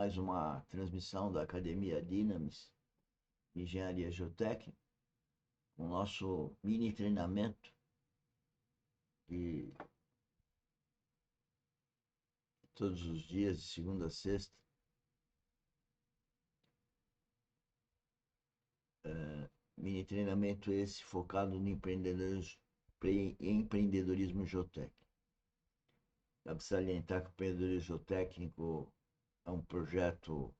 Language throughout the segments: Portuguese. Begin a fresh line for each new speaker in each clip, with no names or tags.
Mais uma transmissão da Academia Dynamis de Engenharia Geotécnica, com o nosso mini treinamento de todos os dias, de segunda a sexta. Mini treinamento esse focado no empreendedorismo geotécnico. Cabe salientar que o empreendedorismo geotécnico é um projeto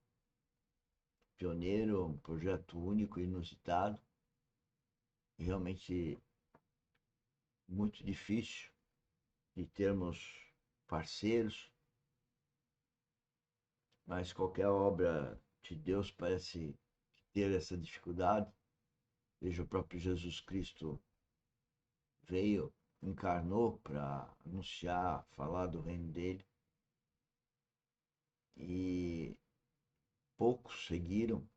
pioneiro, um projeto único e inusitado, e realmente muito difícil de termos parceiros, mas qualquer obra de Deus parece ter essa dificuldade. Veja, o próprio Jesus Cristo veio, encarnou para anunciar, falar do reino dele, e poucos seguiram,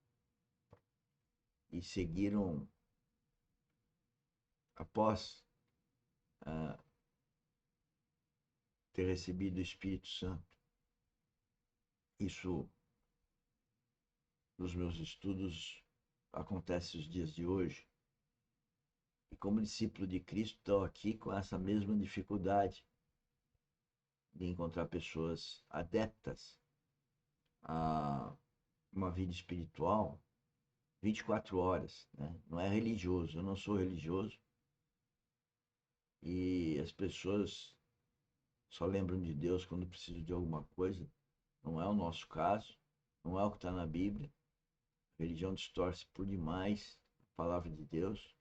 e seguiram após ah, ter recebido o Espírito Santo. Isso, nos meus estudos, acontece os dias de hoje. E como discípulo de Cristo, estou aqui com essa mesma dificuldade de encontrar pessoas adeptas a uma vida espiritual 24 horas, né? Não é religioso, eu não sou religioso, e as pessoas só lembram de Deus quando precisam de alguma coisa. Não é o nosso caso, não é o que está na Bíblia. A religião distorce por demais a palavra de Deus,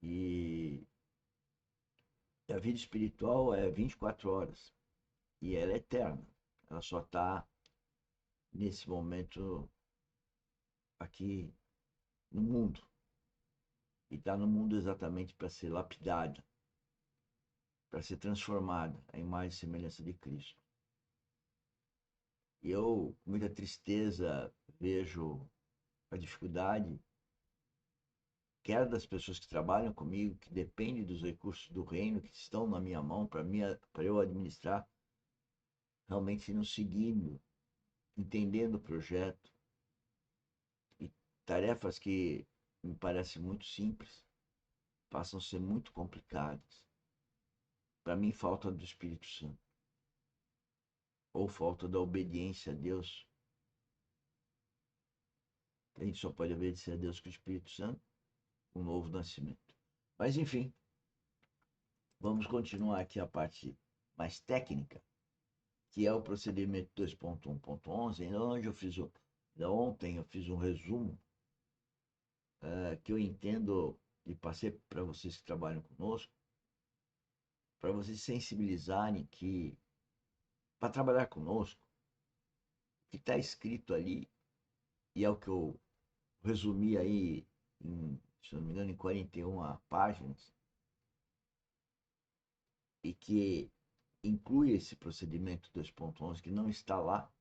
e a vida espiritual é 24 horas e ela é eterna. Ela só está nesse momento aqui no mundo, e está no mundo exatamente para ser lapidada, para ser transformada à imagem e semelhança de Cristo. E eu, com muita tristeza, vejo a dificuldade, quer das pessoas que trabalham comigo, que dependem dos recursos do reino, que estão na minha mão para eu administrar, realmente não seguindo, entendendo o projeto, e tarefas que me parecem muito simples passam a ser muito complicadas. Para mim, falta do Espírito Santo, ou falta da obediência a Deus. A gente só pode obedecer a Deus com o Espírito Santo, um novo nascimento. Mas enfim, vamos continuar aqui a parte mais técnica, que é o procedimento 2.1.11, onde ontem eu fiz um resumo que eu entendo e passei para vocês que trabalham conosco, para vocês sensibilizarem que, para trabalhar conosco, o que está escrito ali, e é o que eu resumi aí, se não me engano, em 41 páginas, e que inclui esse procedimento 2.11, que não está lá,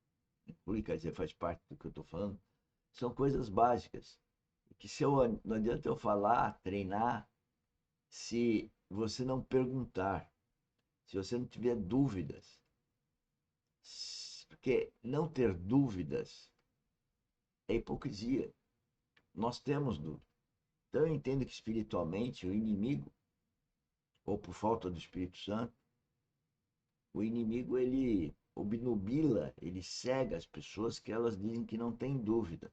inclui, quer dizer, faz parte do que eu estou falando, são coisas básicas. Que se eu, não adianta eu falar, treinar, se você não perguntar, se você não tiver dúvidas. Porque não ter dúvidas é hipocrisia. Nós temos dúvidas. Então eu entendo que espiritualmente o inimigo, ou por falta do Espírito Santo, o inimigo ele obnubila, ele cega as pessoas que elas dizem que não têm dúvida.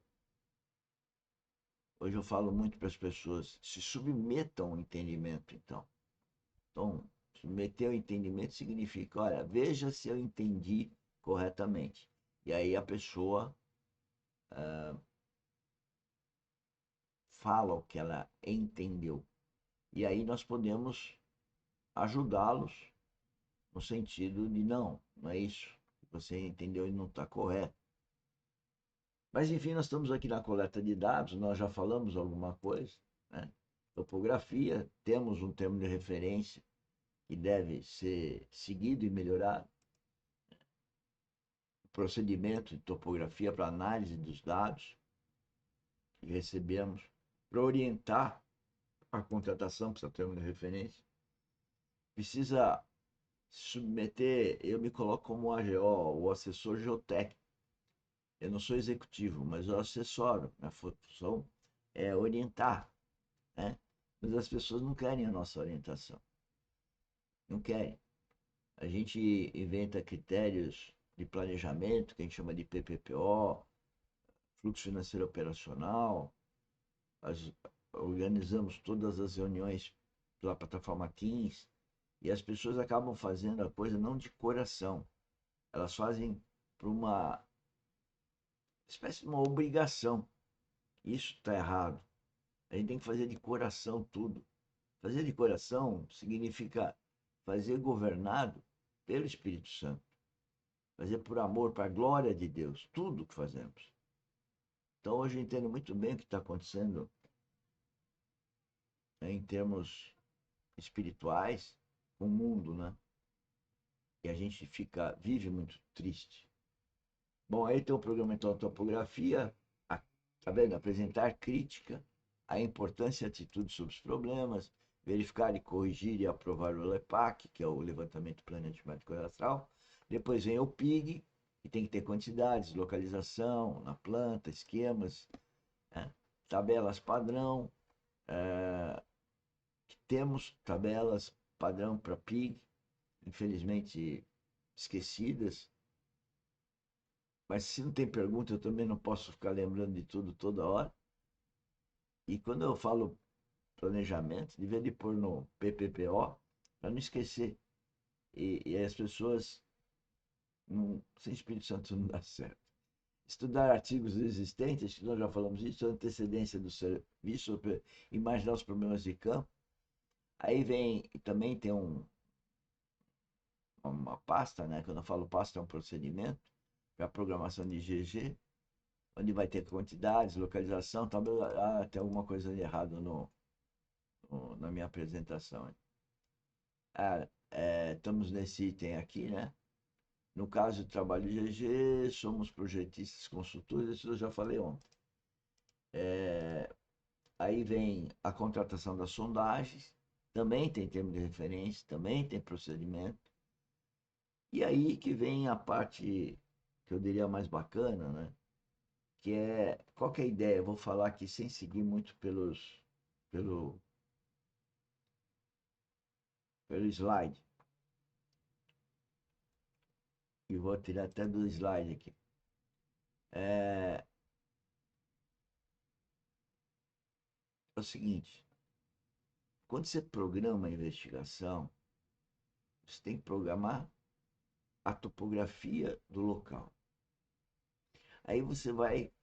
Hoje eu falo muito para as pessoas, se submetam ao entendimento, então. Então, submeter ao entendimento significa, olha, veja se eu entendi corretamente. E aí a pessoa fala o que ela entendeu. E aí nós podemos ajudá-los no sentido de não é isso. Você entendeu e não está correto. Mas enfim, nós estamos aqui na coleta de dados, nós já falamos alguma coisa, né? Topografia, temos um termo de referência que deve ser seguido e melhorado. Procedimento de topografia para análise dos dados que recebemos, para orientar a contratação, precisa ter uma referência. Precisa submeter, eu me coloco como AGO, o assessor geotécnico, Eu não sou executivo, mas eu assessoro. Minha função é orientar, né? Mas as pessoas não querem a nossa orientação. Não querem. A gente inventa critérios de planejamento, que a gente chama de PPPO, fluxo financeiro operacional. As, organizamos todas as reuniões pela plataforma Teams e as pessoas acabam fazendo a coisa não de coração. Elas fazem por uma espécie de uma obrigação. Isso está errado. A gente tem que fazer de coração tudo. Fazer de coração significa fazer governado pelo Espírito Santo. Fazer por amor, para a glória de Deus, tudo que fazemos. Então hoje eu entendo muito bem o que está acontecendo, né, em termos espirituais com o mundo, né? E a gente vive muito triste. Bom, aí tem o programa então topografia, tá vendo? Apresentar crítica, a importância e atitude sobre os problemas, verificar e corrigir e aprovar o LEPAC, que é o levantamento planetário cadastral. Depois vem o PIG, que tem que ter quantidades, localização na planta, esquemas, né? Tabelas padrão, temos tabelas padrão para PIG, infelizmente esquecidas, mas se não tem pergunta, eu também não posso ficar lembrando de tudo toda hora. E quando eu falo planejamento, devia de pôr no PPPO, para não esquecer. E as pessoas, sem Espírito Santo não dá certo. Estudar artigos existentes, nós já falamos isso, antecedência do serviço, imaginar os problemas de campo. Aí vem, também tem uma pasta, né? Quando eu falo pasta, é um procedimento para programação de GG, onde vai ter quantidades, localização, talvez tem alguma coisa de errado na minha apresentação. Estamos nesse item aqui, né? No caso do trabalho GG, somos projetistas, consultores, isso eu já falei ontem. Aí vem a contratação das sondagens, também tem termo de referência, também tem procedimento. E aí que vem a parte que eu diria mais bacana, né? Que é, qual que é a ideia? Eu vou falar aqui sem seguir muito pelo, pelo slide. E vou tirar até do slide aqui. É o seguinte, quando você programa a investigação, você tem que programar a topografia do local. Aí você vai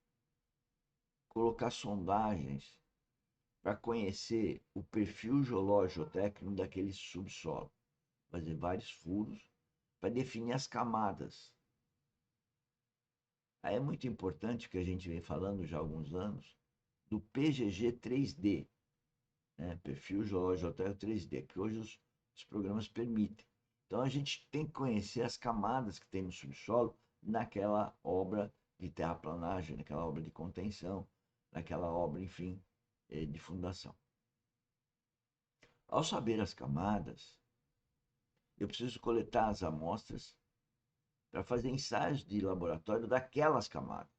colocar sondagens para conhecer o perfil geológico técnico daquele subsolo. Fazer vários furos para definir as camadas. Aí é muito importante que a gente vem falando já há alguns anos do PGG 3D, né? Perfil geológico técnico 3D, que hoje os programas permitem. Então a gente tem que conhecer as camadas que tem no subsolo naquela obra de terraplanagem, naquela obra de contenção, naquela obra, enfim, de fundação. Ao saber as camadas, eu preciso coletar as amostras para fazer ensaios de laboratório daquelas camadas,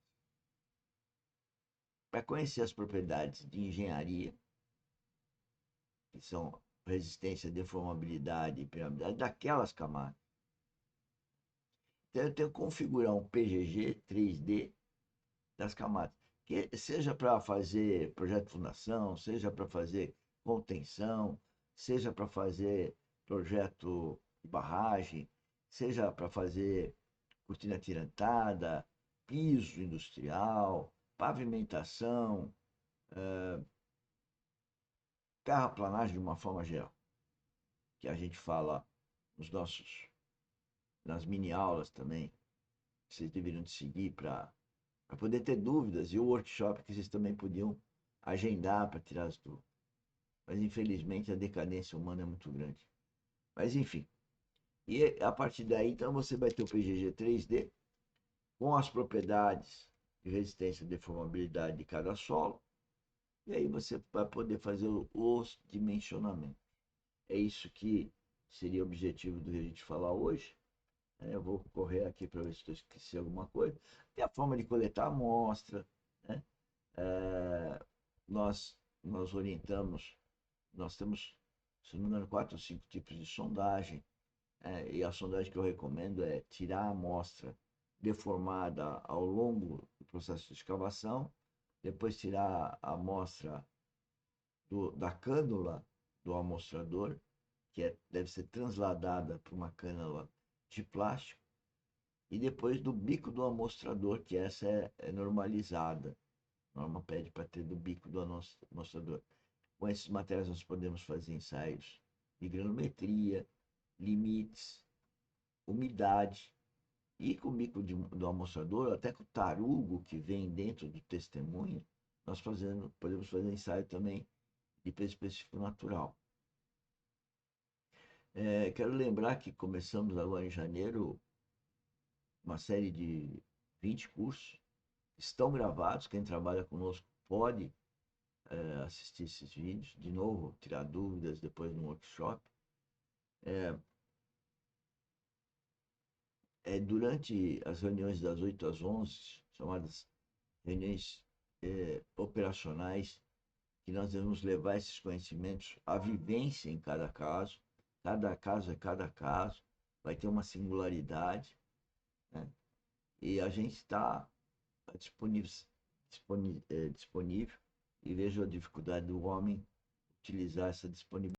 para conhecer as propriedades de engenharia, que são resistência, deformabilidade e permeabilidade daquelas camadas. Então eu tenho que configurar um PGG 3D das camadas, que seja para fazer projeto de fundação, seja para fazer contenção, seja para fazer projeto de barragem, seja para fazer cortina atirantada, piso industrial, pavimentação, terraplanagem de uma forma geral, que a gente fala nas mini aulas também, que vocês deveriam de seguir para poder ter dúvidas, e o workshop que vocês também podiam agendar para tirar as dúvidas. Mas infelizmente a decadência humana é muito grande. Mas enfim. E a partir daí, então, você vai ter o PGG 3D com as propriedades de resistência e deformabilidade de cada solo. E aí você vai poder fazer os dimensionamentos. É isso que seria o objetivo do que a gente falar hoje. Eu vou correr aqui para ver se eu esqueci alguma coisa. Tem a forma de coletar a amostra, né? É, nós orientamos, nós temos, se não me engano, 4 ou 5 tipos de sondagem. E a sondagem que eu recomendo é tirar a amostra deformada ao longo do processo de escavação, depois tirar a amostra da cânula do amostrador, que deve ser transladada para uma cânula de plástico, e depois do bico do amostrador, que essa é normalizada. A norma pede para ter do bico do amostrador. Com esses materiais nós podemos fazer ensaios de granometria, limites, umidade, e com o bico do amostrador, até com o tarugo que vem dentro do testemunho, nós podemos fazer ensaio também de peso específico natural. Quero lembrar que começamos agora em janeiro uma série de 20 cursos, estão gravados, quem trabalha conosco pode assistir esses vídeos, de novo, tirar dúvidas depois no workshop. Durante as reuniões das 8 às 11, chamadas reuniões operacionais, que nós devemos levar esses conhecimentos à vivência em cada caso é cada caso, vai ter uma singularidade, né? E a gente está disponível e vejo a dificuldade do homem utilizar essa disponibilidade.